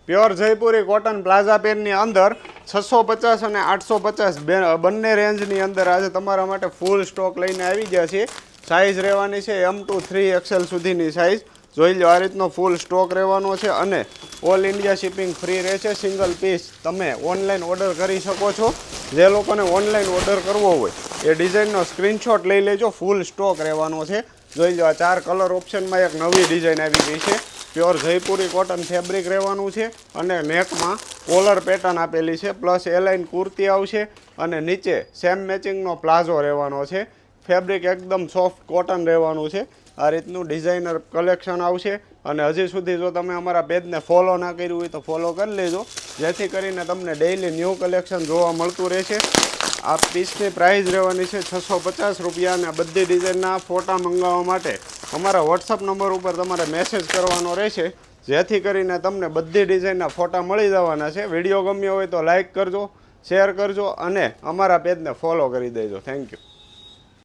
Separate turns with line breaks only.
Pure Jaipuri cotton plaza પેનની અંદર 650 અને 850 બંને રેન્જની અંદર આજે તમારા માટે ફૂલ સ્ટોક લઈને આવી ગયા છીએ. સાઇઝ રહેવાની છે M to 3XL સુધીની સાઇઝ. જોઈ લો, આ રીતનો ફૂલ સ્ટોક રહેવાનો છે અને ઓલ ઇન્ડિયા શિપિંગ ફ્રી રહેશે. સિંગલ પીસ તમે ઓનલાઈન ઓર્ડર કરી શકો છો. જે લોકોને ઓનલાઈન ઓર્ડર કરવો હોય એ ડિઝાઇનનો સ્ક્રીનશોટ લઈ લેજો. ફૂલ સ્ટોક રહેવાનો છે. જોઈ લો, આ 4 કલર ઓપ્શનમાં એક નવી ડિઝાઇન આવી ગઈ છે. પ્યોર જયપુરી કોટન ફેબ્રિક રહેવાનું છે અને નેકમાં કોલર પેટર્ન આપેલી છે, પ્લસ એલાઇન કુર્તી આવશે અને નીચે સેમ મેચિંગનો પ્લાઝો રહેવાનો છે. ફેબ્રિક એકદમ સોફ્ટ કોટન રહેવાનું છે. આ રીતનું ડિઝાઇનર કલેક્શન આવશે. અને હજી સુધી જો તમે અમારા પેજને ફોલો ના કર્યું હોય તો ફોલો કરી લેજો, જેથી કરીને તમને ડેઇલી ન્યૂ કલેક્શન જોવા મળતું રહેશે. આ પીસની પ્રાઇસ રહેવાની છે 650 રૂપિયા. અને બધી ડિઝાઇનના ફોટા મંગાવવા માટે અમારા વોટ્સઅપ નંબર ઉપર તમારે મેસેજ કરવાનો રહેશે, જેથી કરીને તમને બધી ડિઝાઇનના ફોટા મળી જવાના છે. વિડીયો ગમ્યો હોય તો લાઇક કરજો, શેર કરજો અને અમારા પેજને ફોલો કરી દેજો. Thank you.